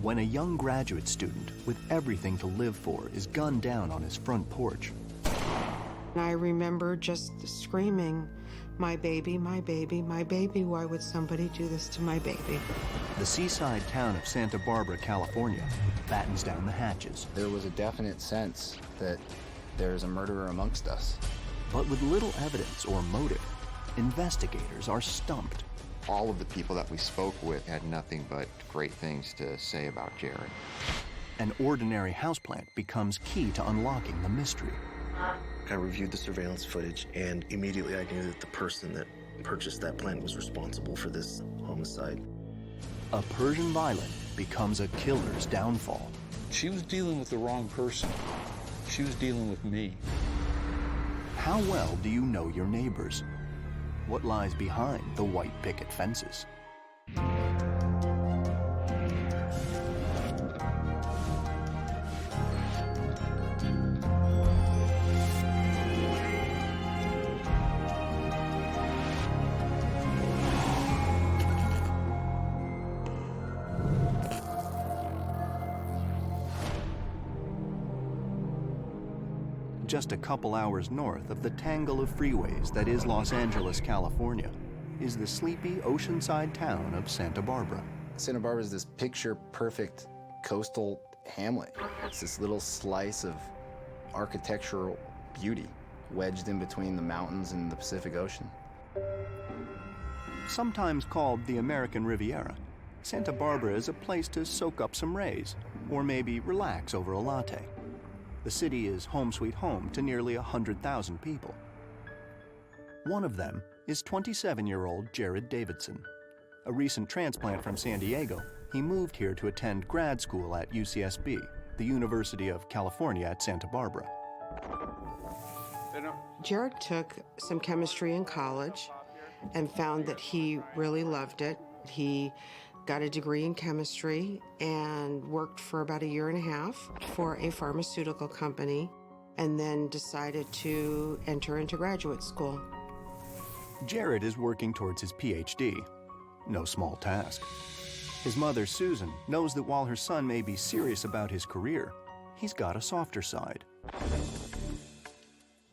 When a young graduate student with everything to live for is gunned down on his front porch. I remember just screaming, "My baby, my baby, my baby, why would somebody do this to my baby?" The seaside town of Santa Barbara, California, battens down the hatches. There was a definite sense that there's a murderer amongst us. But with little evidence or motive, investigators are stumped. All of the people that we spoke with had nothing but great things to say about Jarrod. An ordinary houseplant becomes key to unlocking the mystery. I reviewed the surveillance footage, and immediately I knew that the person that purchased that plant was responsible for this homicide. A Persian violet becomes a killer's downfall. She was dealing with the wrong person. She was dealing with me. How well do you know your neighbors? What lies behind the white picket fences? Just a couple hours north of the tangle of freeways that is Los Angeles, California, is the sleepy oceanside town of Santa Barbara. Santa Barbara is this picture-perfect coastal hamlet. It's this little slice of architectural beauty wedged in between the mountains and the Pacific Ocean. Sometimes called the American Riviera, Santa Barbara is a place to soak up some rays, or maybe relax over a latte. The city is home sweet home to nearly 100,000 people. One of them is 27-year-old Jarrod Davidson. A recent transplant from San Diego, he moved here to attend grad school at UCSB, the University of California at Santa Barbara. Jarrod took some chemistry in college and found that he really loved it. He got a degree in chemistry and worked for about 1.5 years for a pharmaceutical company, and then decided to enter into graduate school. Jarrod is working towards his PhD. No small task. His mother, Susan, knows that while her son may be serious about his career, he's got a softer side.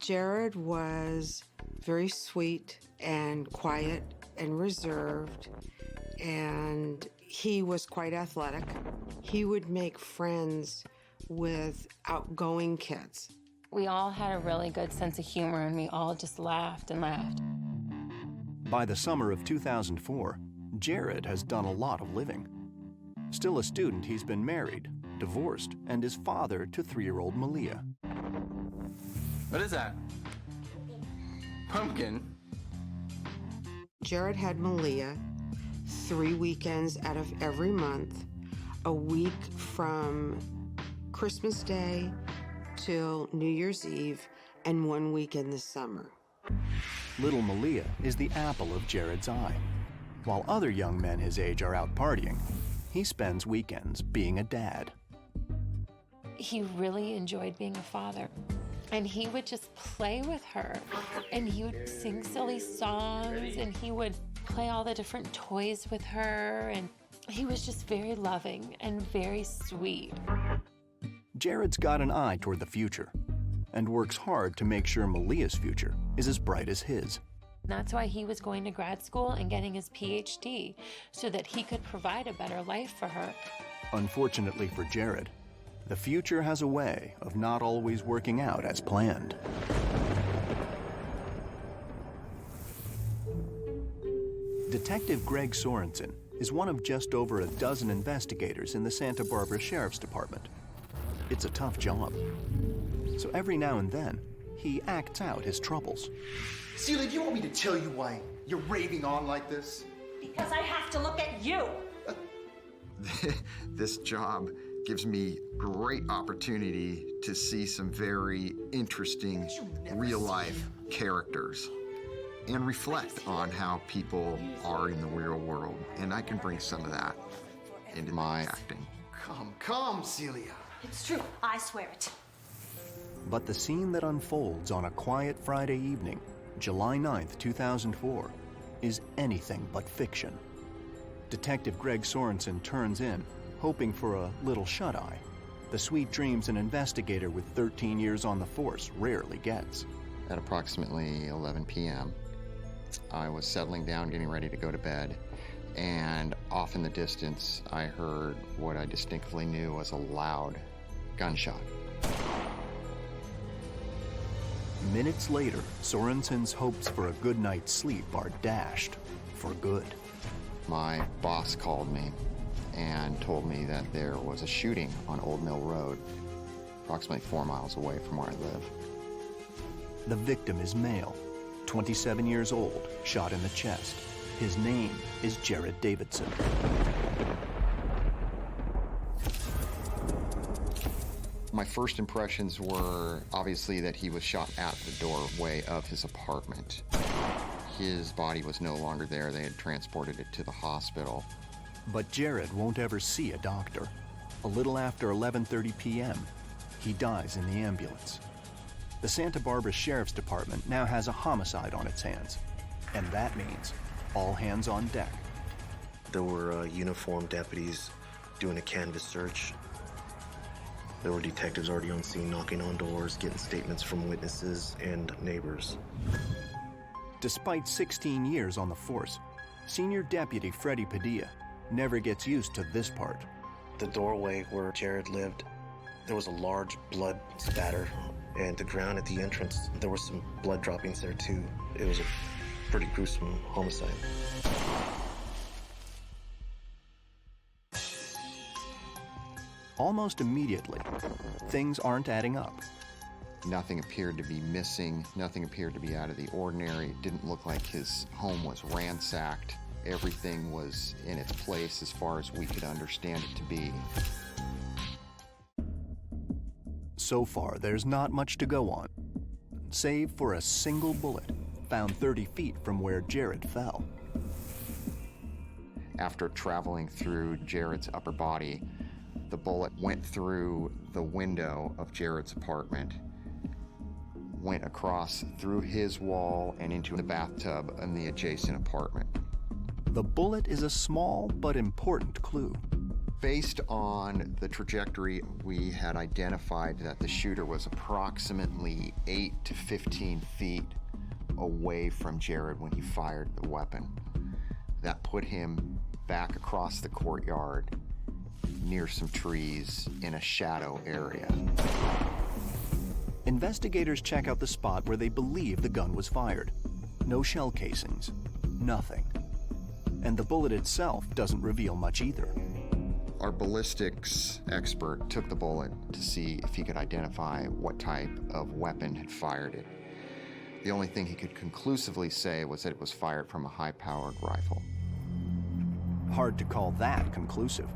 Jarrod was very sweet and quiet and reserved, and he was quite athletic. He would make friends with outgoing kids. We all had a really good sense of humor, and we all just laughed and laughed. By the summer of 2004, Jarrod has done a lot of living. Still a student, he's been married, divorced, and is father to 3-year-old Malia. What is that? Pumpkin? Jarrod had Malia 3 weekends out of every month, a week from Christmas Day till New Year's Eve, and 1 week in the summer. Little Malia is the apple of Jarrod's eye. While other young men his age are out partying, he spends weekends being a dad. He really enjoyed being a father, and he would just play with her, and he would sing silly songs, and he would play all the different toys with her, and he was just very loving and very sweet. Jarrod's got an eye toward the future and works hard to make sure Malia's future is as bright as his. That's why he was going to grad school and getting his PhD, so that he could provide a better life for her. Unfortunately for Jarrod, the future has a way of not always working out as planned. Detective Greg Sorensen is one of just over a dozen investigators in the Santa Barbara Sheriff's Department. It's a tough job. So every now and then, he acts out his troubles. Celia, do you want me to tell you why you're raving on like this? Because I have to look at you. This job gives me great opportunity to see some very interesting real-life characters and reflect on how people are in the real world. And I can bring some of that into my acting. Come, Celia. It's true. I swear it. But the scene that unfolds on a quiet Friday evening, July 9th, 2004, is anything but fiction. Detective Greg Sorensen turns in hoping for a little shut-eye, the sweet dreams an investigator with 13 years on the force rarely gets. At approximately 11 p.m., I was settling down, getting ready to go to bed, and off in the distance, I heard what I distinctly knew was a loud gunshot. Minutes later, Sorensen's hopes for a good night's sleep are dashed for good. My boss called me and told me that there was a shooting on Old Mill Road, approximately 4 miles away from where I live. The victim is male, 27 years old, shot in the chest. His name is Jarrod Davidson. My first impressions were obviously that he was shot at the doorway of his apartment. His body was no longer there. They had transported it to the hospital. But Jarrod won't ever see a doctor. A little after 11:30 p.m., he dies in the ambulance. The Santa Barbara Sheriff's Department now has a homicide on its hands, and that means all hands on deck. There were uniformed deputies doing a canvas search. There were detectives already on scene knocking on doors, getting statements from witnesses and neighbors. Despite 16 years on the force, Senior Deputy Freddie Padilla never gets used to this part. The doorway where Jarrod lived, there was a large blood spatter, and the ground at the entrance, there were some blood droppings there too. It was a pretty gruesome homicide. Almost immediately, things aren't adding up. Nothing appeared to be missing. Nothing appeared to be out of the ordinary. It didn't look like his home was ransacked. Everything was in its place as far as we could understand it to be. So far, there's not much to go on, save for a single bullet found 30 feet from where Jarrod fell. After traveling through Jarrod's upper body, the bullet went through the window of Jarrod's apartment, went across through his wall and into the bathtub in the adjacent apartment. The bullet is a small but important clue. Based on the trajectory, we had identified that the shooter was approximately 8 to 15 feet away from Jarrod when he fired the weapon. That put him back across the courtyard near some trees in a shadow area. Investigators check out the spot where they believe the gun was fired. No shell casings, nothing. And the bullet itself doesn't reveal much either. Our ballistics expert took the bullet to see if he could identify what type of weapon had fired it. The only thing he could conclusively say was that it was fired from a high-powered rifle. Hard to call that conclusive.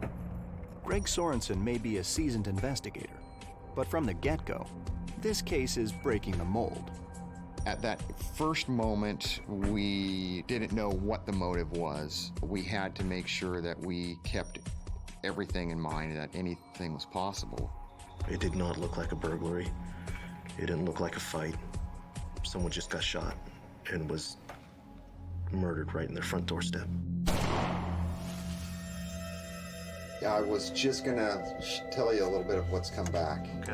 Greg Sorensen may be a seasoned investigator, but from the get-go, this case is breaking the mold. At that first moment, we didn't know what the motive was. We had to make sure that we kept everything in mind, that anything was possible. It did not look like a burglary. It didn't look like a fight. Someone just got shot and was murdered right in their front doorstep. Yeah, I was just gonna tell you a little bit of what's come back. Okay.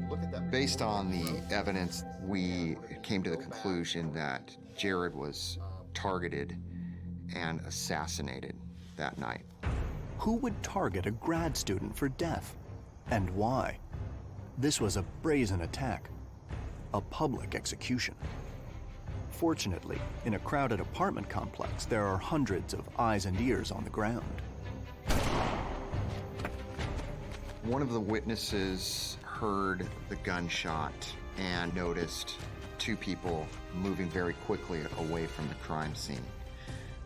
Look at that. Based on the evidence, we came to the conclusion that Jarrod was targeted and assassinated that night. Who would target a grad student for death? And why? This was a brazen attack, a public execution. Fortunately, in a crowded apartment complex, there are hundreds of eyes and ears on the ground. One of the witnesses heard the gunshot and noticed two people moving very quickly away from the crime scene.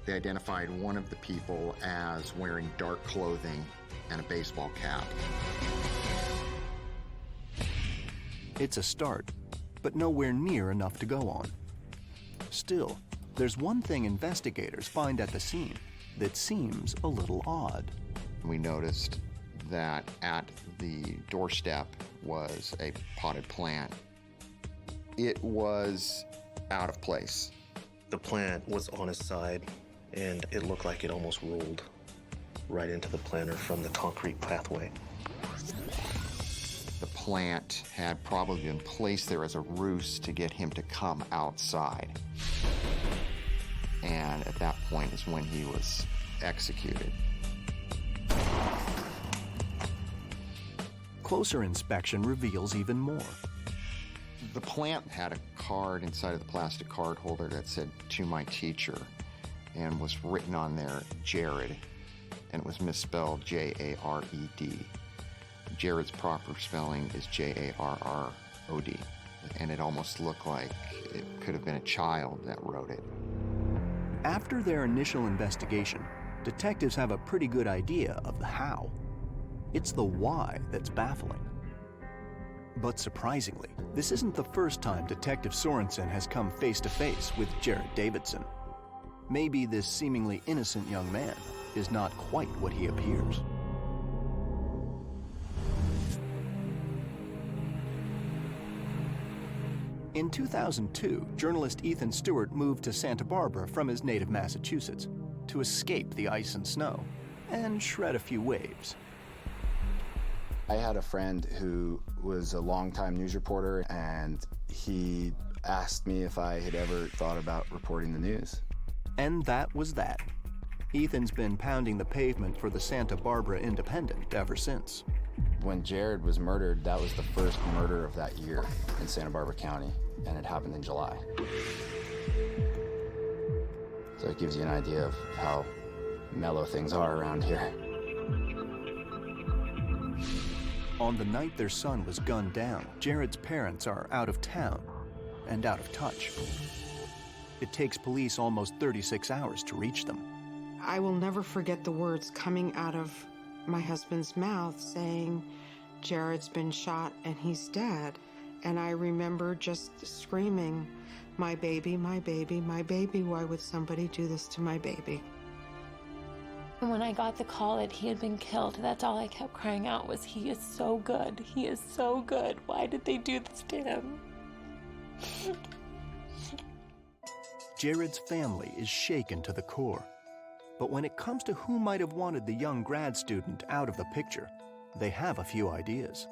They identified one of the people as wearing dark clothing and a baseball cap. It's a start, but nowhere near enough to go on. Still, there's one thing investigators find at the scene that seems a little odd. We noticed that at the doorstep was a potted plant. It was out of place. The plant was on his side, and it looked like it almost rolled. right into the planter from the concrete pathway. The plant had probably been placed there as a ruse to get him to come outside. And at that point is when he was executed. Closer inspection reveals even more. The plant had a card inside of the plastic card holder that said, "To my teacher," and was written on there, Jarrod, and it was misspelled J-A-R-E-D. Jarrod's proper spelling is J-A-R-R-O-D, and it almost looked like it could have been a child that wrote it. After their initial investigation, detectives have a pretty good idea of the how. It's the why that's baffling. But surprisingly, this isn't the first time Detective Sorensen has come face to face with Jarrod Davidson. Maybe this seemingly innocent young man is not quite what he appears. In 2002, journalist Ethan Stewart moved to Santa Barbara from his native Massachusetts to escape the ice and snow and shred a few waves. I had a friend who was a longtime news reporter, and he asked me if I had ever thought about reporting the news. And that was that. Ethan's been pounding the pavement for the Santa Barbara Independent ever since. When Jarrod was murdered, that was the first murder of that year in Santa Barbara County, and it happened in July. So it gives you an idea of how mellow things are around here. On the night their son was gunned down, Jarrod's parents are out of town and out of touch. It takes police almost 36 hours to reach them. I will never forget the words coming out of my husband's mouth saying, "Jarrod's been shot and he's dead." And I remember just screaming, "My baby, my baby, my baby, why would somebody do this to my baby?" When I got the call that he had been killed, that's all I kept crying out was, "He is so good. He is so good. Why did they do this to him?" Jarrod's family is shaken to the core. But when it comes to who might have wanted the young grad student out of the picture, they have a few ideas.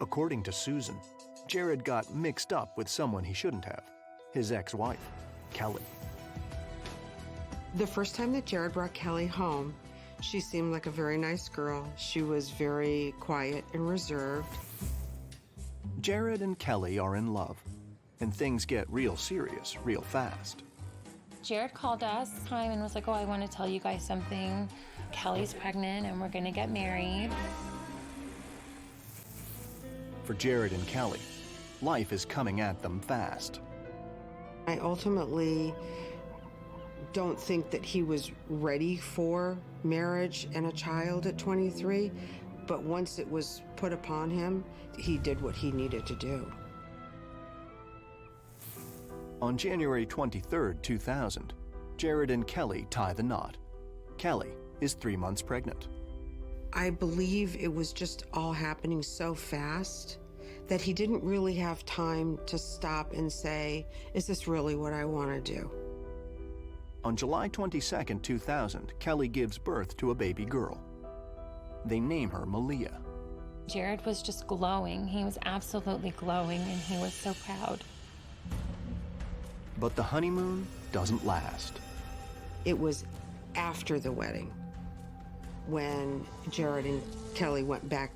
According to Susan, Jarrod got mixed up with someone he shouldn't have, his ex-wife, Kelly. The first time that Jarrod brought Kelly home, she seemed like a very nice girl. She was very quiet and reserved. Jarrod and Kelly are in love, and things get real serious real fast. Jarrod called us time and was like, "Oh, I want to tell you guys something. Kelly's pregnant and we're going to get married." For Jarrod and Kelly, life is coming at them fast. I ultimately don't think that he was ready for marriage and a child at 23, but once it was put upon him, he did what he needed to do. On January 23, 2000, Jarrod and Kelly tie the knot. Kelly is 3 months pregnant. I believe it was just all happening so fast that he didn't really have time to stop and say, "Is this really what I want to do?" On July 22, 2000, Kelly gives birth to a baby girl. They name her Malia. Jarrod was just glowing. He was absolutely glowing, and he was so proud. But the honeymoon doesn't last. It was after the wedding when Jarrod and Kelly went back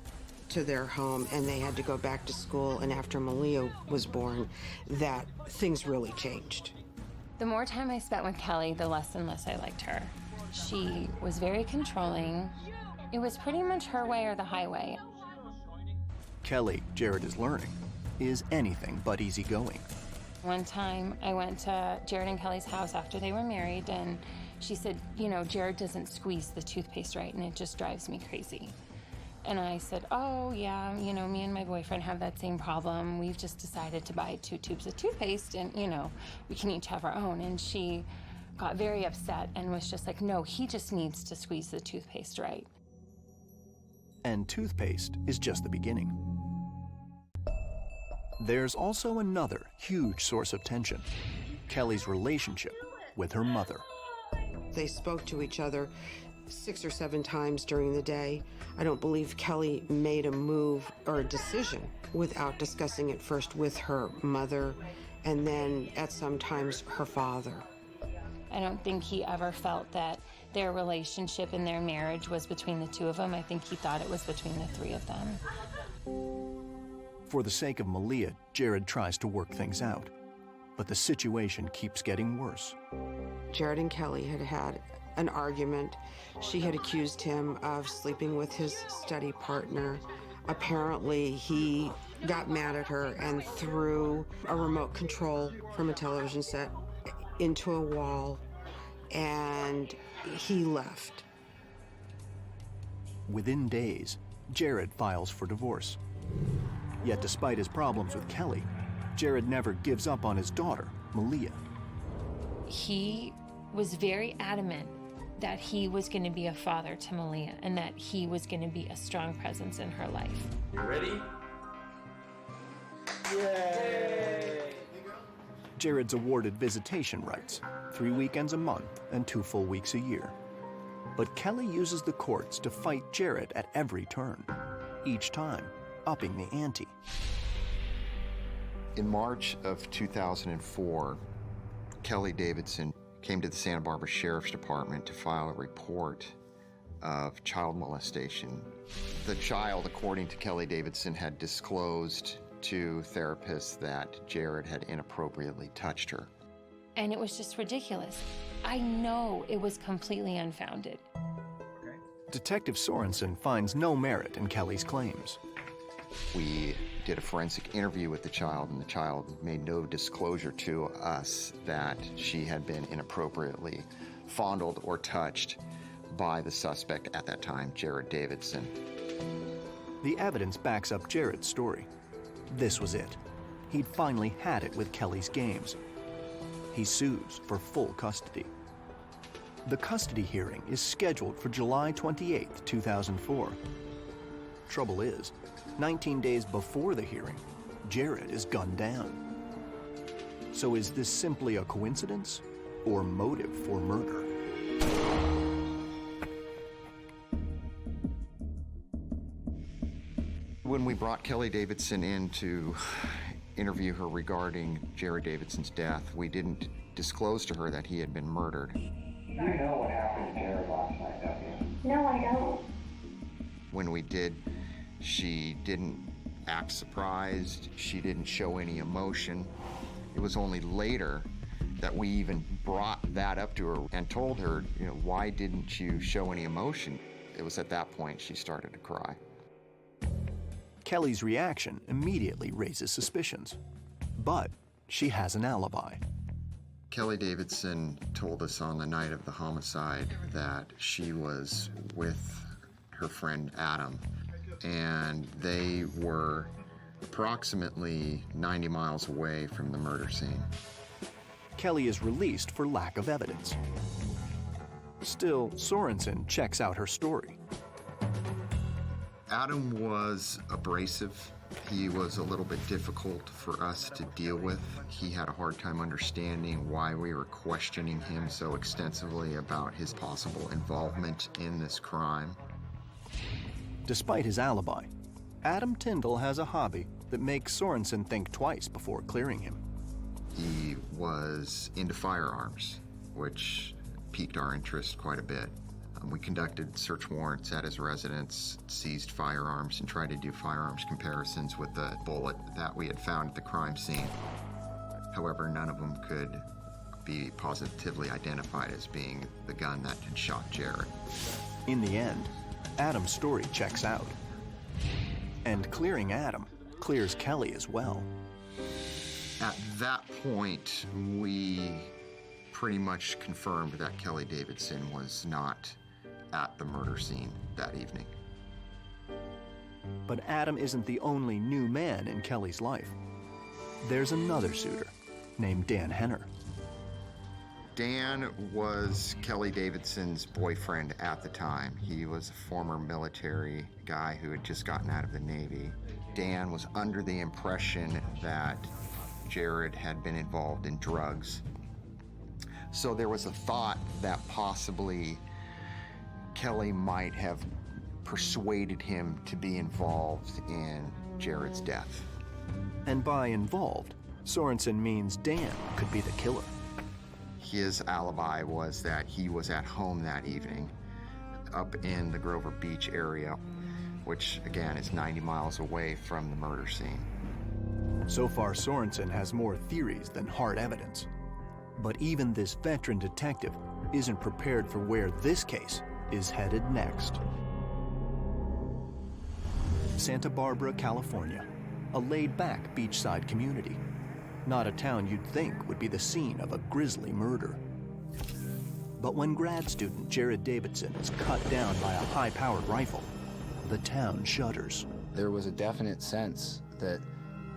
to their home and they had to go back to school, and after Malia was born, that things really changed. The more time I spent with Kelly, the less and less I liked her. She was very controlling. It was pretty much her way or the highway. Kelly, Jarrod is learning, is anything but easygoing. One time I went to Jarrod and Kelly's house after they were married, and she said, "You know, Jarrod doesn't squeeze the toothpaste right, and it just drives me crazy." And I said, "Oh, yeah, you know, me and my boyfriend have that same problem. We've just decided to buy 2 tubes of toothpaste, and, you know, we can each have our own." And she got very upset and was just like, "No, he just needs to squeeze the toothpaste right." And toothpaste is just the beginning. There's also another huge source of tension: Kelly's relationship with her mother. They spoke to each other 6 or 7 times during the day. I don't believe Kelly made a move or a decision without discussing it first with her mother and then at some times her father. I don't think he ever felt that their relationship and their marriage was between the two of them. I think he thought it was between the 3 of them. For the sake of Malia, Jarrod tries to work things out. But the situation keeps getting worse. Jarrod and Kelly had had an argument. She had accused him of sleeping with his study partner. Apparently, he got mad at her and threw a remote control from a television set into a wall, and he left. Within days, Jarrod files for divorce. Yet despite his problems with Kelly, Jarrod never gives up on his daughter, Malia. He was very adamant that he was going to be a father to Malia and that he was going to be a strong presence in her life. You ready? Yay! Jarrod's awarded visitation rights, 3 weekends a month and 2 full weeks a year. But Kelly uses the courts to fight Jarrod at every turn, each time upping the ante. In March of 2004, Kelly Davidson came to the Santa Barbara Sheriff's Department to file a report of child molestation. The child, according to Kelly Davidson, had disclosed to therapists that Jarrod had inappropriately touched her. And it was just ridiculous. I know it was completely unfounded. Detective Sorensen finds no merit in Kelly's claims. We did a forensic interview with the child, and the child made no disclosure to us that she had been inappropriately fondled or touched by the suspect at that time, Jarrod Davidson. The evidence backs up Jarrod's story. This was it. He'd finally had it with Kelly's games. He sues for full custody. The custody hearing is scheduled for July 28, 2004. Trouble is, 19 days before the hearing, Jarrod is gunned down. So is this simply a coincidence or motive for murder? When we brought Kelly Davidson in to interview her regarding Jarrod Davidson's death, we didn't disclose to her that he had been murdered. You know what happened to Jarrod last night, don't you? No, I don't. When we did, she didn't act surprised. She didn't show any emotion. It was only later that we even brought that up to her and told her, why didn't you show any emotion? It was at that point she started to cry. Kelly's reaction immediately raises suspicions, but she has an alibi. Kelly Davidson told us on the night of the homicide that she was with her friend Adam, and they were approximately 90 miles away from the murder scene. Kelly is released for lack of evidence. Still, Sorensen checks out her story. Adam was abrasive. He was a little bit difficult for us to deal with. He had a hard time understanding why we were questioning him so extensively about his possible involvement in this crime. Despite his alibi, Adam Tyndall has a hobby that makes Sorensen think twice before clearing him. He was into firearms, which piqued our interest quite a bit. We conducted search warrants at his residence, seized firearms, and tried to do firearms comparisons with the bullet that we had found at the crime scene. However, none of them could be positively identified as being the gun that had shot Jarrod. In the end, Adam's story checks out. And clearing Adam clears Kelly as well. At that point, we pretty much confirmed that Kelly Davidson was not at the murder scene that evening. But Adam isn't the only new man in Kelly's life. There's another suitor named Dan Henner. Dan was Kelly Davidson's boyfriend at the time. He was a former military guy who had just gotten out of the Navy. Dan was under the impression that Jarrod had been involved in drugs. So there was a thought that possibly Kelly might have persuaded him to be involved in Jarrod's death. And by involved, Sorensen means Dan could be the killer. His alibi was that he was at home that evening, up in the Grover Beach area, which again is 90 miles away from the murder scene. So far, Sorensen has more theories than hard evidence. But even this veteran detective isn't prepared for where this case is headed next. Santa Barbara, California, a laid-back beachside community. Not a town you'd think would be the scene of a grisly murder. But when grad student Jarrod Davidson is cut down by a high-powered rifle, the town shudders. There was a definite sense that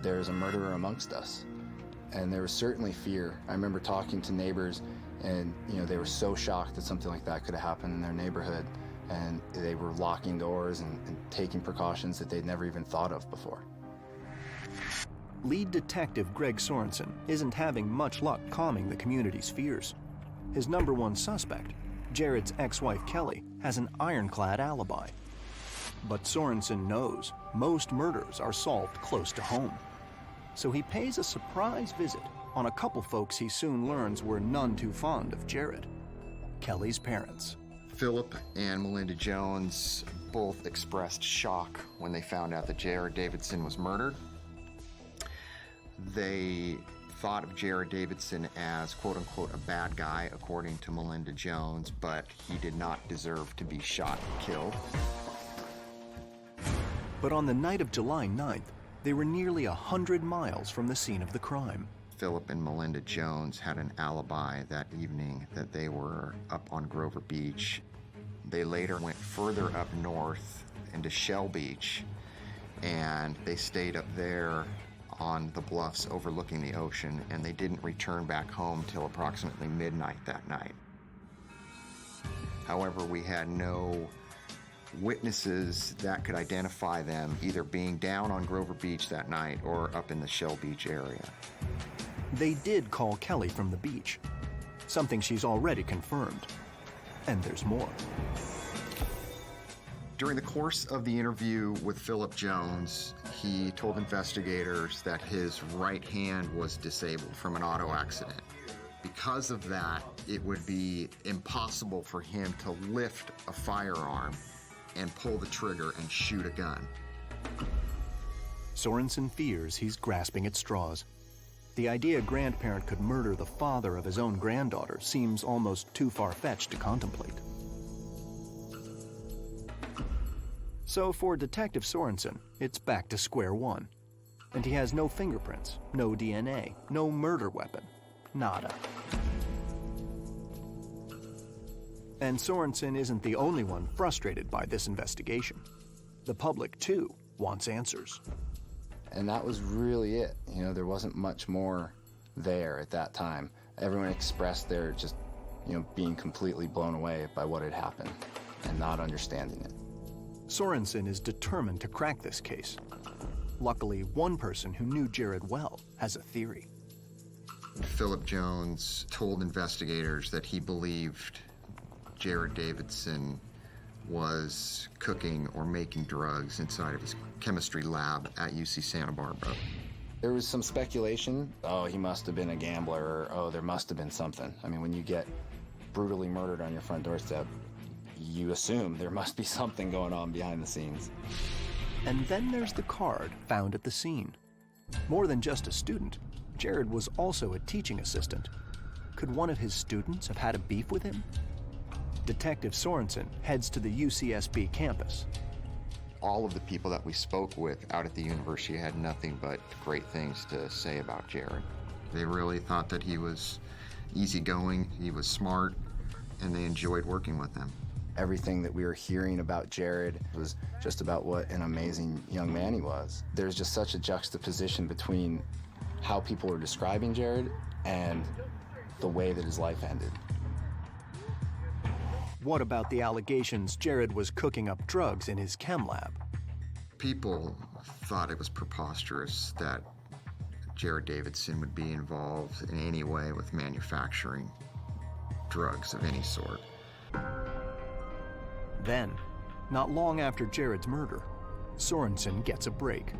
there's a murderer amongst us. And there was certainly fear. I remember talking to neighbors, and they were so shocked that something like that could have happened in their neighborhood, and they were locking doors and taking precautions that they'd never even thought of before. Lead detective Greg Sorensen isn't having much luck calming the community's fears. His number one suspect, Jarrod's ex-wife Kelly, has an ironclad alibi. But Sorensen knows most murders are solved close to home. So he pays a surprise visit on a couple folks he soon learns were none too fond of Jarrod, Kelly's parents. Philip and Melinda Jones both expressed shock when they found out that Jarrod Davidson was murdered. They thought of Jarrod Davidson as quote-unquote a bad guy, according to Melinda Jones, but he did not deserve to be shot and killed. But on the night of July 9th, they were nearly 100 miles from the scene of the crime. Philip and Melinda Jones had an alibi that evening that they were up on Grover Beach. They later went further up north into Shell Beach, and they stayed up there on the bluffs overlooking the ocean, and they didn't return back home till approximately midnight that night. However, we had no witnesses that could identify them either being down on Grover Beach that night or up in the Shell Beach area. They did call Kelly from the beach, something she's already confirmed. And there's more. During the course of the interview with Philip Jones, he told investigators that his right hand was disabled from an auto accident. Because of that, it would be impossible for him to lift a firearm and pull the trigger and shoot a gun. Sorensen fears he's grasping at straws. The idea a grandparent could murder the father of his own granddaughter seems almost too far-fetched to contemplate. So for Detective Sorensen, it's back to square one. And he has no fingerprints, no DNA, no murder weapon, nada. And Sorensen isn't the only one frustrated by this investigation. The public, too, wants answers. And that was really it. There wasn't much more there at that time. Everyone expressed their just, being completely blown away by what had happened and not understanding it. Sorensen is determined to crack this case. Luckily, one person who knew Jarrod well has a theory. Philip Jones told investigators that he believed Jarrod Davidson was cooking or making drugs inside of his chemistry lab at UC Santa Barbara. There was some speculation, he must have been a gambler, or there must have been something. I mean, when you get brutally murdered on your front doorstep, you assume there must be something going on behind the scenes. And then there's the card found at the scene. More than just a student, Jarrod was also a teaching assistant. Could one of his students have had a beef with him? Detective Sorensen heads to the UCSB campus. All of the people that we spoke with out at the university had nothing but great things to say about Jarrod. They really thought that he was easygoing, he was smart, and they enjoyed working with him. Everything that we were hearing about Jarrod was just about what an amazing young man he was. There's just such a juxtaposition between how people were describing Jarrod and the way that his life ended. What about the allegations Jarrod was cooking up drugs in his chem lab? People thought it was preposterous that Jarrod Davidson would be involved in any way with manufacturing drugs of any sort. Then, not long after Jarrod's murder, Sorensen gets a break.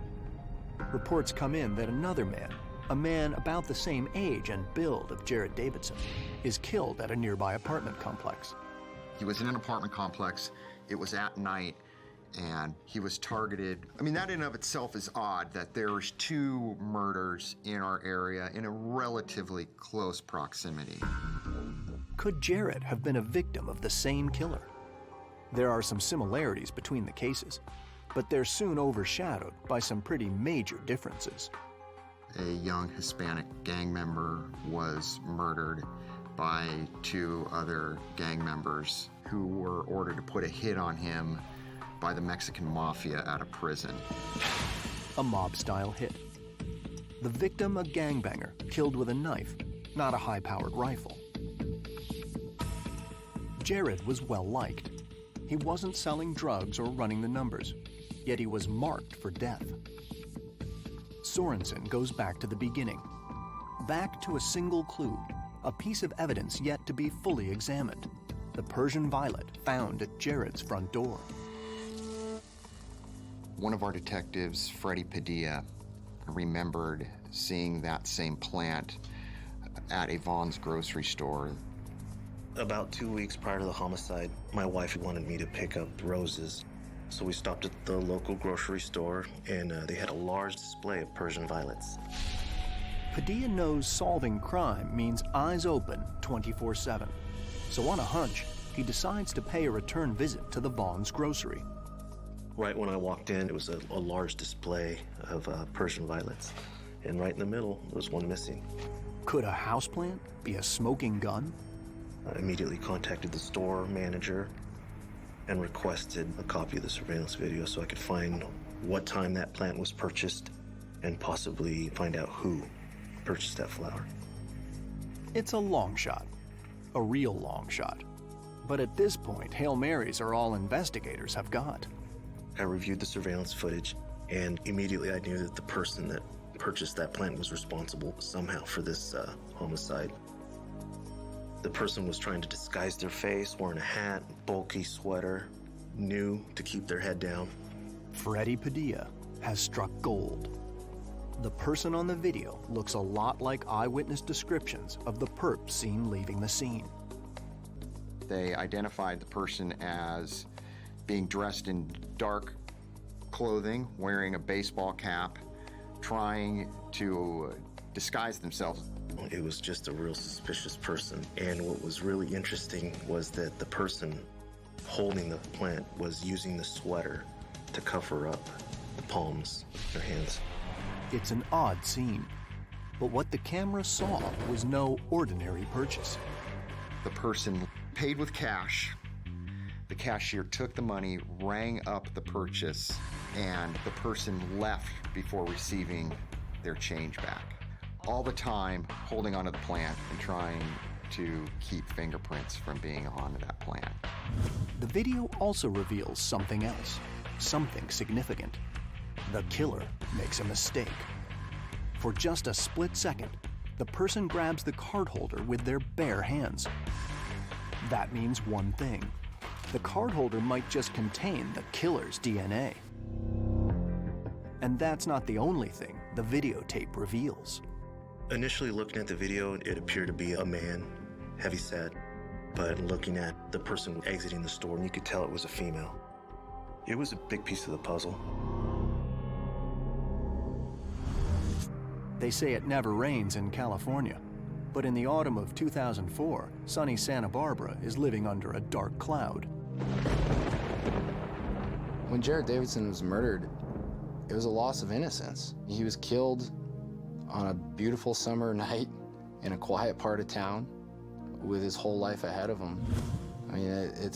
Reports come in that another man, a man about the same age and build of Jarrod Davidson, is killed at a nearby apartment complex. He was in an apartment complex. It was at night, and he was targeted. I mean, that in and of itself is odd that there's 2 murders in our area in a relatively close proximity. Could Jarrod have been a victim of the same killer? There are some similarities between the cases, but they're soon overshadowed by some pretty major differences. A young Hispanic gang member was murdered by 2 other gang members who were ordered to put a hit on him by the Mexican mafia at a prison. A mob-style hit. The victim, a gangbanger, killed with a knife, not a high-powered rifle. Jarrod was well-liked. He wasn't selling drugs or running the numbers, yet he was marked for death. Sorensen goes back to the beginning, back to a single clue, a piece of evidence yet to be fully examined, the Persian violet found at Jarrod's front door. One of our detectives, Freddie Padilla, remembered seeing that same plant at a Vaughn's grocery store. About 2 weeks prior to the homicide, my wife wanted me to pick up roses. So we stopped at the local grocery store, and they had a large display of Persian violets. Padilla knows solving crime means eyes open 24/7. So on a hunch, he decides to pay a return visit to the Vaughn's grocery. Right when I walked in, it was a large display of Persian violets. And right in the middle, there was one missing. Could a houseplant be a smoking gun? I immediately contacted the store manager and requested a copy of the surveillance video so I could find what time that plant was purchased and possibly find out who purchased that flower. It's a long shot, a real long shot. But at this point, Hail Marys are all investigators have got. I reviewed the surveillance footage, and immediately I knew that the person that purchased that plant was responsible somehow for this homicide. The person was trying to disguise their face, wearing a hat, bulky sweater, knew to keep their head down. Freddie Padilla has struck gold. The person on the video looks a lot like eyewitness descriptions of the perp seen leaving the scene. They identified the person as being dressed in dark clothing, wearing a baseball cap, trying to disguise themselves. It was just a real suspicious person. And what was really interesting was that the person holding the plant was using the sweater to cover up the palms of their hands. It's an odd scene, but what the camera saw was no ordinary purchase. The person paid with cash. The cashier took the money, rang up the purchase, and the person left before receiving their change back. All the time holding onto the plant and trying to keep fingerprints from being on that plant. The video also reveals something else, something significant. The killer makes a mistake. For just a split second, the person grabs the card holder with their bare hands. That means one thing. The card holder might just contain the killer's DNA. And that's not the only thing the videotape reveals. Initially looking at the video, it appeared to be a man, heavyset, but looking at the person exiting the store, you could tell it was a female. It was a big piece of the puzzle. They say it never rains in California, but in the autumn of 2004, sunny Santa Barbara is living under a dark cloud. When Jarrod Davidson was murdered, it was a loss of innocence. He was killed on a beautiful summer night in a quiet part of town with his whole life ahead of him. I mean,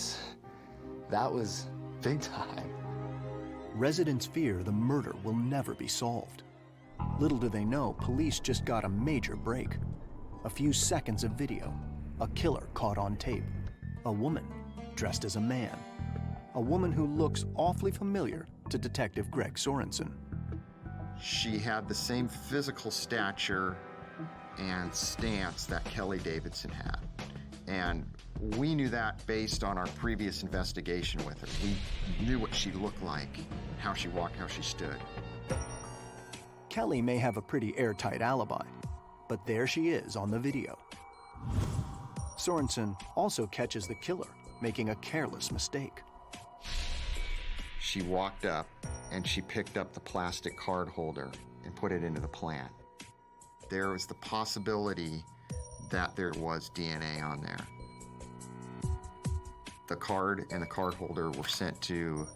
that was big time. Residents fear the murder will never be solved. Little do they know, police just got a major break. A few seconds of video, a killer caught on tape, a woman dressed as a man, a woman who looks awfully familiar to Detective Greg Sorensen. She had the same physical stature and stance that Kelly Davidson had. And we knew that based on our previous investigation with her. We knew what she looked like, how she walked, how she stood. Kelly may have a pretty airtight alibi, but there she is on the video. Sorensen also catches the killer making a careless mistake. She walked up and she picked up the plastic card holder and put it into the plant. There was the possibility that there was DNA on there. The card and the card holder were sent to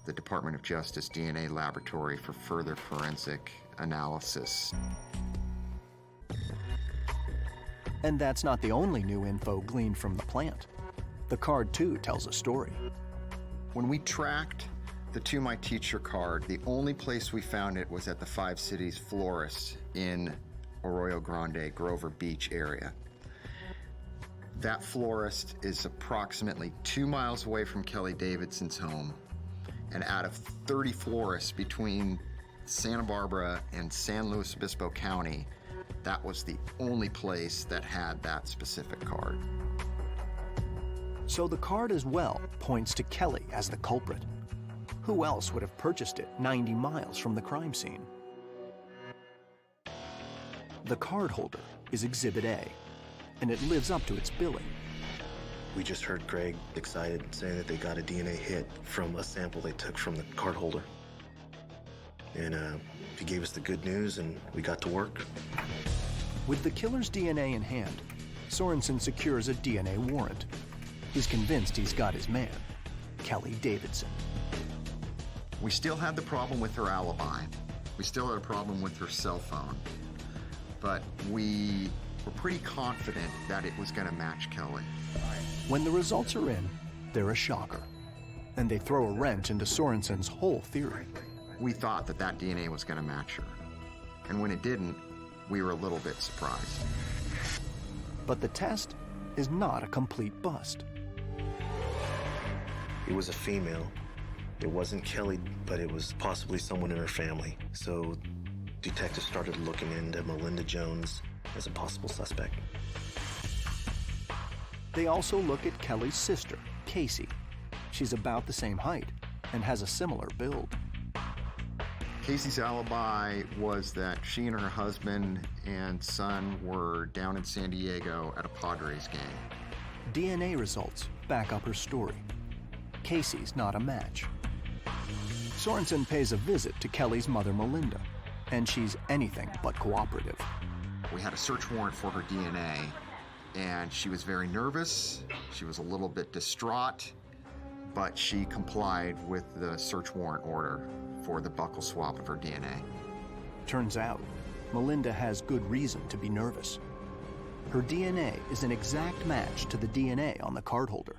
the Department of Justice DNA laboratory for further forensic analysis. And that's not the only new info gleaned from the plant. The card, too, tells a story. When we tracked the To My Teacher card, the only place we found it was at the Five Cities Florist in Arroyo Grande, Grover Beach area. That florist is approximately 2 miles away from Kelly Davidson's home, and out of 30 florists between Santa Barbara and San Luis Obispo County, that was the only place that had that specific card. So the card as well points to Kelly as the culprit. Who else would have purchased it 90 miles from the crime scene? The card holder is Exhibit A, and it lives up to its billing. We just heard Greg excited saying that they got a DNA hit from a sample they took from the card holder. And he gave us the good news and we got to work. With the killer's DNA in hand, Sorensen secures a DNA warrant. He's convinced he's got his man, Kelly Davidson. We still had the problem with her alibi. We still had a problem with her cell phone. But we were pretty confident that it was going to match Kelly. When the results are in, they're a shocker. And they throw a wrench into Sorensen's whole theory. We thought that that DNA was going to match her. And when it didn't, we were a little bit surprised. But the test is not a complete bust. It was a female. It wasn't Kelly, but it was possibly someone in her family. So detectives started looking into Melinda Jones as a possible suspect. They also look at Kelly's sister, Casey. She's about the same height and has a similar build. Casey's alibi was that she and her husband and son were down in San Diego at a Padres game. DNA results back up her story. Casey's not a match. Sorensen pays a visit to Kelly's mother, Melinda, and she's anything but cooperative. We had a search warrant for her DNA, and she was very nervous. She was a little bit distraught, but she complied with the search warrant order for the buccal swab of her DNA. Turns out, Melinda has good reason to be nervous. Her DNA is an exact match to the DNA on the card holder.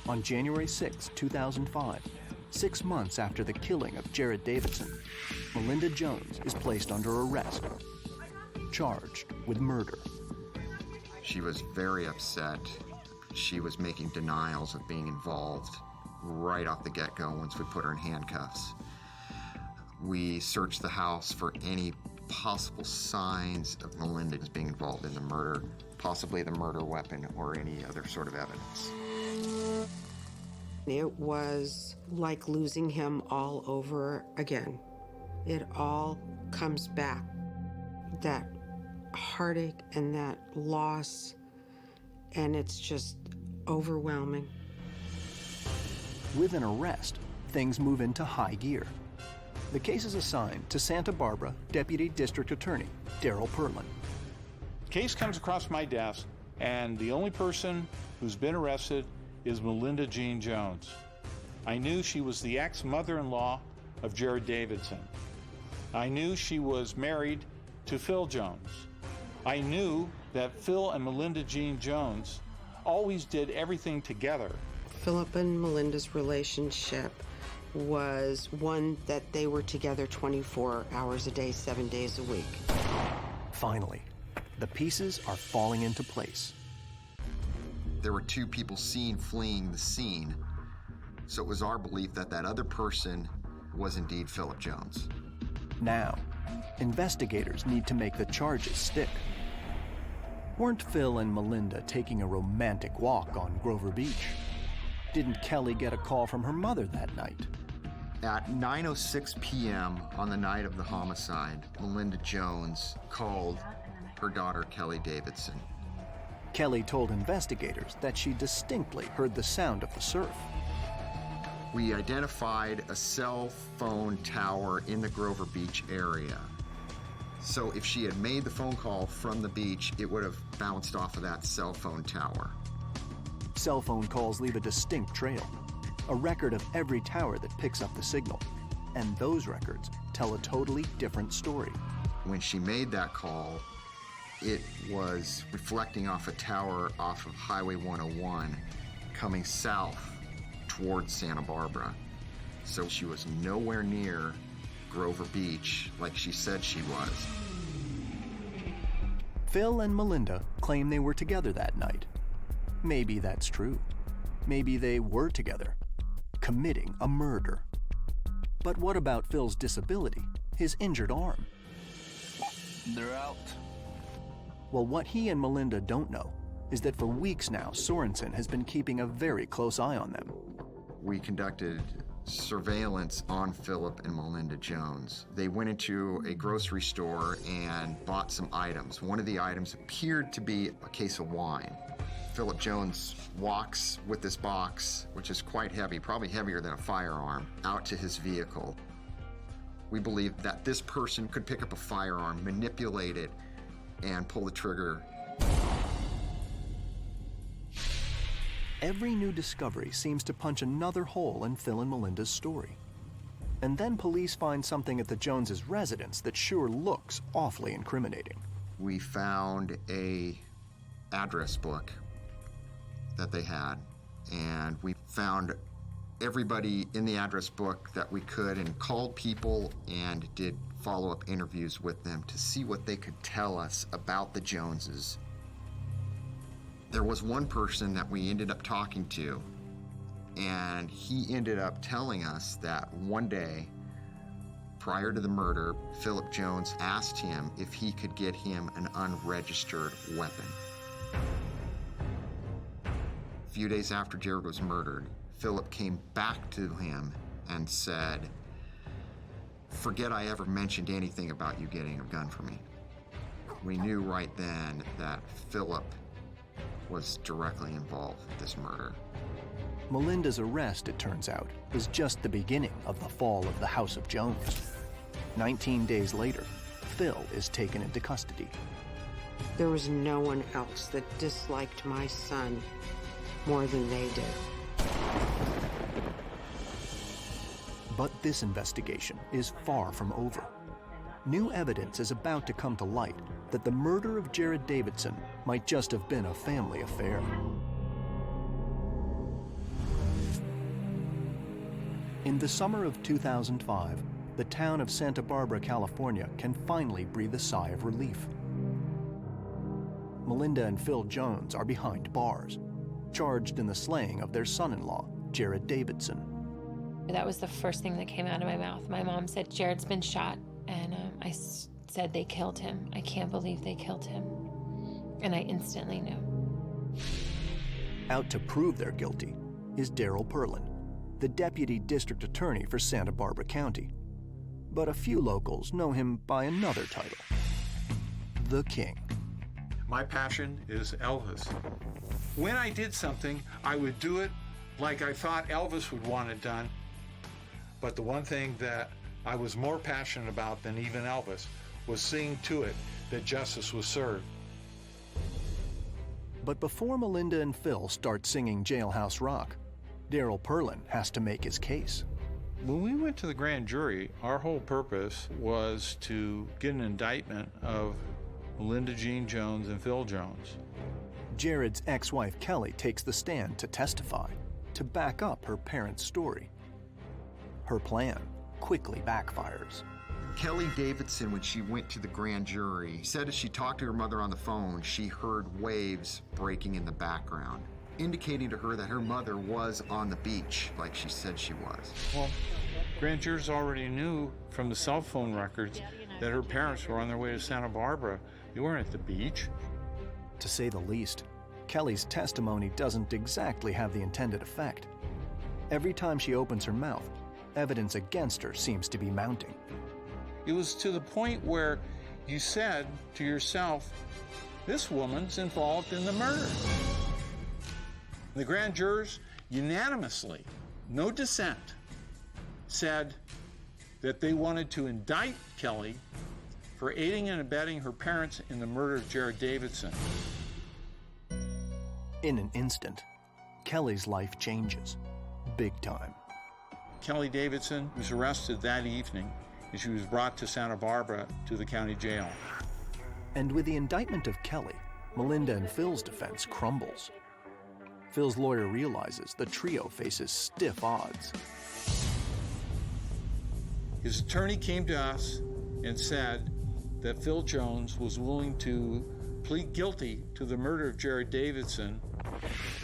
On January 6, 2005, 6 months after the killing of Jarrod Davidson, Melinda Jones is placed under arrest, charged with murder. She was very upset. She was making denials of being involved right off the get-go once we put her in handcuffs. We searched the house for any possible signs of Melinda as being involved in the murder, possibly the murder weapon or any other sort of evidence. It was like losing him all over again. It all comes back. That heartache and that loss, and it's just overwhelming. With an arrest, things move into high gear. The case is assigned to Santa Barbara Deputy District Attorney Daryl Perlin. Case comes across my desk, and the only person who's been arrested is Melinda Jean Jones. I knew she was the ex-mother-in-law of Jarrod Davidson. I knew she was married to Phil Jones. I knew that Phil and Melinda Jean Jones always did everything together. Philip and Melinda's relationship was one that they were together 24 hours a day, 7 days a week. Finally, the pieces are falling into place. There were 2 people seen fleeing the scene, so it was our belief that that other person was indeed Philip Jones. Now, investigators need to make the charges stick. Weren't Phil and Melinda taking a romantic walk on Grover Beach? Didn't Kelly get a call from her mother that night? At 9:06 p.m. on the night of the homicide, Melinda Jones called her daughter Kelly Davidson. Kelly told investigators that she distinctly heard the sound of the surf. We identified a cell phone tower in the Grover Beach area. So if she had made the phone call from the beach, it would have bounced off of that cell phone tower. Cell phone calls leave a distinct trail, a record of every tower that picks up the signal. And those records tell a totally different story. When she made that call, it was reflecting off a tower off of Highway 101 coming south towards Santa Barbara. So she was nowhere near Grover Beach like she said she was. Phil and Melinda claim they were together that night. Maybe that's true. Maybe they were together, committing a murder. But what about Phil's disability, his injured arm? They're out. Well, what he and Melinda don't know is that for weeks now, Sorensen has been keeping a very close eye on them. We conducted surveillance on Philip and Melinda Jones. They went into a grocery store and bought some items. One of the items appeared to be a case of wine. Philip Jones walks with this box, which is quite heavy, probably heavier than a firearm, out to his vehicle. We believe that this person could pick up a firearm, manipulate it, and pull the trigger. Every new discovery seems to punch another hole in Phil and Melinda's story. And then police find something at the Joneses' residence that sure looks awfully incriminating. We found a address book that they had, and we found everybody in the address book that we could and called people and did follow-up interviews with them to see what they could tell us about the Joneses. There was one person that we ended up talking to, and he ended up telling us that one day, prior to the murder, Philip Jones asked him if he could get him an unregistered weapon. A few days after Jarrod was murdered, Philip came back to him and said, "Forget I ever mentioned anything about you getting a gun for me." We knew right then that Philip was directly involved with this murder. Melinda's arrest, it turns out, is just the beginning of the fall of the House of Jones. 19 days later, Phil is taken into custody. There was no one else that disliked my son more than they did. But this investigation is far from over. New evidence is about to come to light that the murder of Jarrod Davidson might just have been a family affair. In the summer of 2005, the town of Santa Barbara, California, can finally breathe a sigh of relief. Melinda and Phil Jones are behind bars, charged in the slaying of their son-in-law, Jarrod Davidson. That was the first thing that came out of my mouth. My mom said, "Jarrod's been shot," and I said they killed him. I can't believe they killed him. And I instantly knew. Out to prove they're guilty is Darryl Perlin, the deputy district attorney for Santa Barbara County. But a few locals know him by another title, the King. My passion is Elvis. When I did something, I would do it like I thought Elvis would want it done. But the one thing that I was more passionate about than even Elvis was seeing to it that justice was served. But before Melinda and Phil start singing Jailhouse Rock, Darryl Perlin has to make his case. When we went to the grand jury, our whole purpose was to get an indictment of Melinda Jean Jones and Phil Jones. Jarrod's ex-wife Kelly takes the stand to testify, to back up her parents' story. Her plan quickly backfires. Kelly Davidson, when she went to the grand jury, said as she talked to her mother on the phone, she heard waves breaking in the background, indicating to her that her mother was on the beach, like she said she was. Well, grand jurors already knew from the cell phone records that her parents were on their way to Santa Barbara. They weren't at the beach. To say the least, Kelly's testimony doesn't exactly have the intended effect. Every time she opens her mouth, evidence against her seems to be mounting. It was to the point where you said to yourself, this woman's involved in the murder. The grand jurors unanimously, no dissent, said that they wanted to indict Kelly for aiding and abetting her parents in the murder of Jarrod Davidson. In an instant, Kelly's life changes, big time. Kelly Davidson was arrested that evening and she was brought to Santa Barbara to the county jail. And with the indictment of Kelly, Melinda and Phil's defense crumbles. Phil's lawyer realizes the trio faces stiff odds. His attorney came to us and said that Phil Jones was willing to plead guilty to the murder of Jarrod Davidson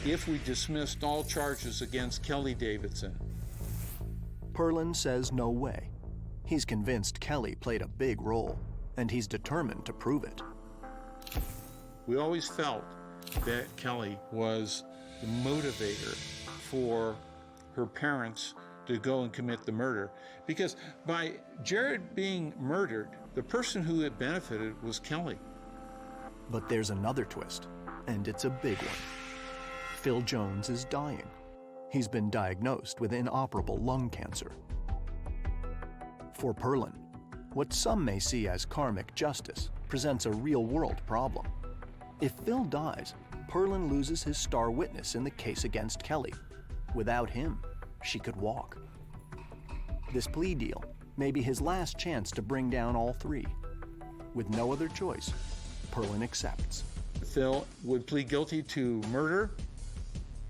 if we dismissed all charges against Kelly Davidson. Perlin says no way. He's convinced Kelly played a big role, and he's determined to prove it. We always felt that Kelly was the motivator for her parents to go and commit the murder, because by Jarrod being murdered, the person who had benefited was Kelly. But there's another twist, and it's a big one. Phil Jones is dying. He's been diagnosed with inoperable lung cancer. For Perlin, what some may see as karmic justice presents a real-world problem. If Phil dies, Perlin loses his star witness in the case against Kelly. Without him, she could walk. This plea deal may be his last chance to bring down all three. With no other choice, Perlin accepts. Phil would plead guilty to murder,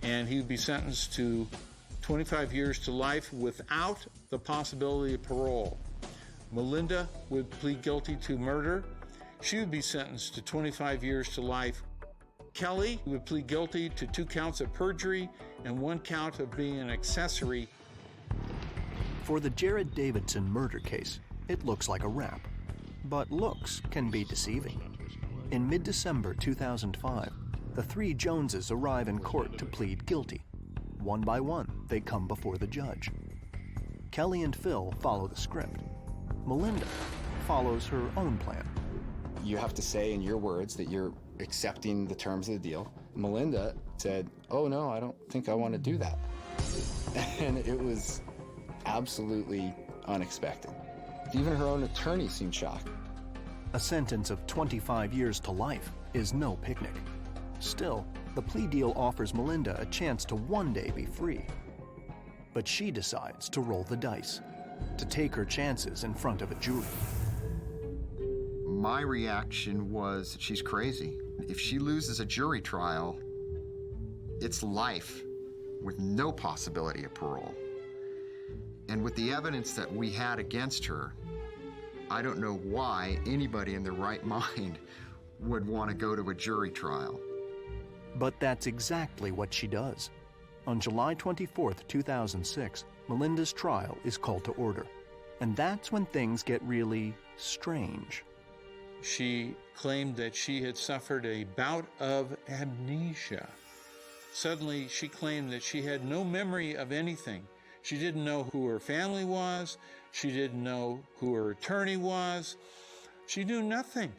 and he would be sentenced to 25 years to life without the possibility of parole. Melinda would plead guilty to murder. She would be sentenced to 25 years to life. Kelly would plead guilty to 2 counts of perjury and 1 count of being an accessory. For the Jarrod Davidson murder case, it looks like a wrap. But looks can be deceiving. In mid-December 2005, the 3 Joneses arrive in court to plead guilty. One by one, they come before the judge. Kelly and Phil follow the script. Melinda follows her own plan. You have to say in your words that you're accepting the terms of the deal. Melinda said, "Oh no, I don't think I want to do that." And it was absolutely unexpected. Even her own attorney seemed shocked. A sentence of 25 years to life is no picnic. Still, the plea deal offers Melinda a chance to one day be free. But she decides to roll the dice, to take her chances in front of a jury. My reaction was, she's crazy. If she loses a jury trial, it's life with no possibility of parole. And with the evidence that we had against her, I don't know why anybody in their right mind would want to go to a jury trial. But that's exactly what she does. On July 24th, 2006, Melinda's trial is called to order. And that's when things get really strange. She claimed that she had suffered a bout of amnesia. Suddenly, she claimed that she had no memory of anything. She didn't know who her family was. She didn't know who her attorney was. She knew nothing.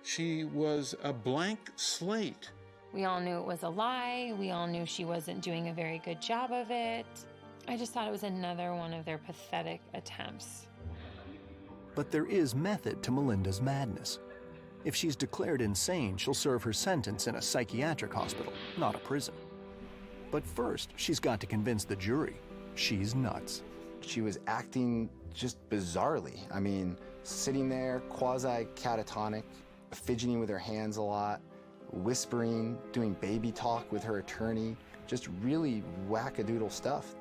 She was a blank slate. We all knew it was a lie. We all knew she wasn't doing a very good job of it. I just thought it was another one of their pathetic attempts. But there is method to Melinda's madness. If she's declared insane, she'll serve her sentence in a psychiatric hospital, not a prison. But first, she's got to convince the jury she's nuts. She was acting just bizarrely. I mean, sitting there, quasi-catatonic, fidgeting with her hands a lot, whispering, doing baby talk with her attorney, just really wackadoodle stuff.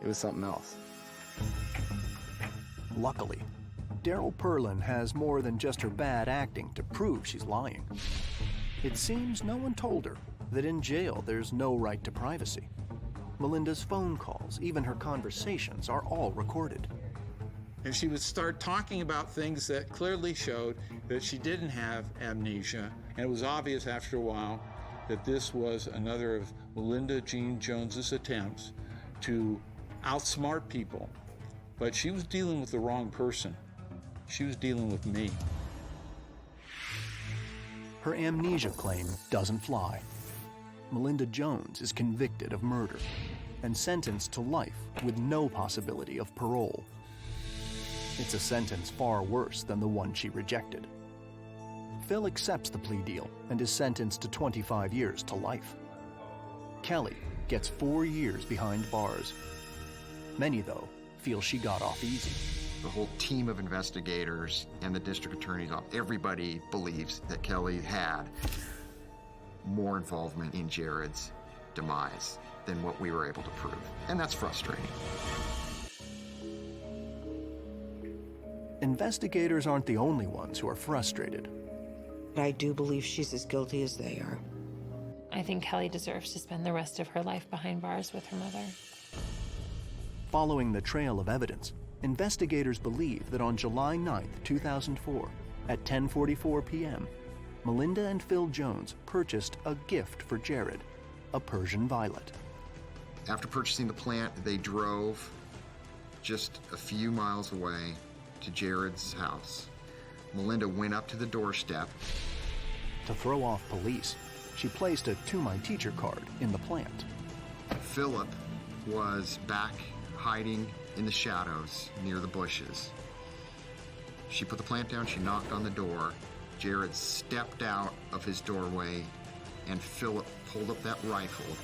It was something else. Luckily, Daryl Perlin has more than just her bad acting to prove she's lying. It seems no one told her that in jail there's no right to privacy. Melinda's phone calls, even her conversations, are all recorded. And she would start talking about things that clearly showed that she didn't have amnesia. And it was obvious after a while that this was another of Melinda Jean Jones's attempts to outsmart people. But she was dealing with the wrong person. She was dealing with me. Her amnesia claim doesn't fly. Melinda Jones is convicted of murder and sentenced to life with no possibility of parole. It's a sentence far worse than the one she rejected. Phil accepts the plea deal and is sentenced to 25 years to life. Kelly gets 4 years behind bars. Many, though, feel she got off easy. The whole team of investigators and the district attorney's office, everybody believes that Kelly had more involvement in Jarrod's demise than what we were able to prove. And that's frustrating. Investigators aren't the only ones who are frustrated. I do believe she's as guilty as they are. I think Kelly deserves to spend the rest of her life behind bars with her mother. Following the trail of evidence, investigators believe that on July 9, 2004, at 10:44 p.m., Melinda and Phil Jones purchased a gift for Jarrod, a Persian violet. After purchasing the plant, they drove just a few miles away to Jarrod's house. Melinda went up to the doorstep. To throw off police, she placed a "To My Teacher" card in the plant. Philip was back hiding in the shadows near the bushes. She put the plant down, she knocked on the door. Jarrod stepped out of his doorway, and Philip pulled up that rifle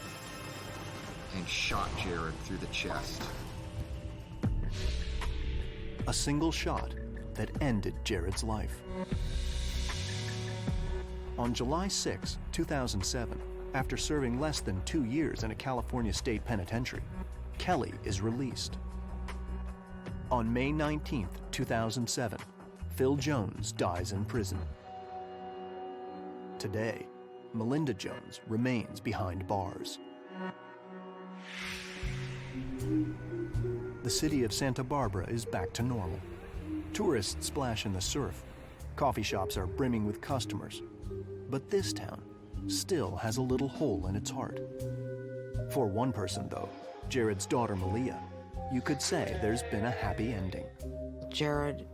and shot Jarrod through the chest. A single shot that ended Jarrod's life. On July 6, 2007, after serving less than 2 years in a California state penitentiary, Kelly is released. On May 19, 2007, Phil Jones dies in prison. Today, Melinda Jones remains behind bars. The city of Santa Barbara is back to normal. Tourists splash in the surf. Coffee shops are brimming with customers. But this town still has a little hole in its heart. For one person, though, Jarrod's daughter Malia, you could say there's been a happy ending. Jarrod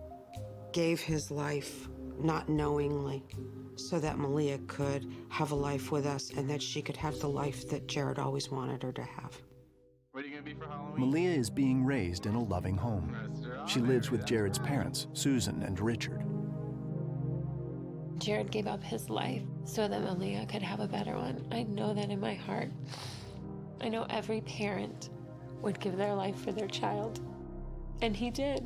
gave his life not knowingly so that Malia could have a life with us and that she could have the life that Jarrod always wanted her to have. What are you gonna be for Halloween? Malia is being raised in a loving home. She lives with Jarrod's parents, Susan and Richard. Jarrod gave up his life so that Malia could have a better one. I know that in my heart. I know every parent would give their life for their child, and he did.